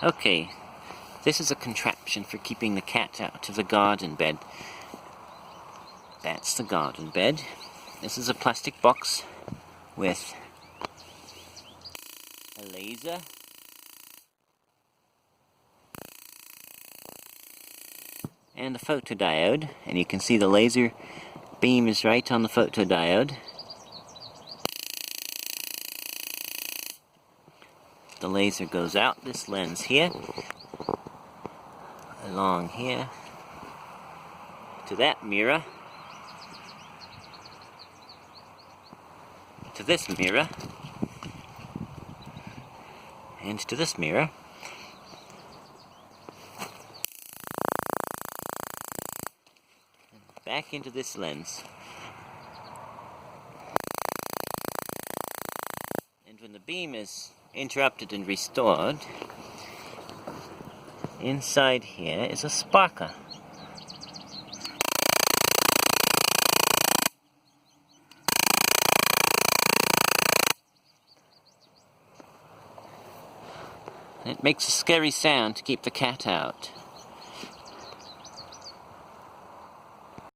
Okay, this is a contraption for keeping the cat out of the garden bed. That's the garden bed. This is a plastic box with a laser, and a photodiode, and you can see the laser beam is right on the photodiode. The laser goes out this lens here, along here, to that mirror, to this mirror, and to this mirror. Back into this lens. And when the beam is interrupted and restored, inside here is a sparker. It makes a scary sound to keep the cat out.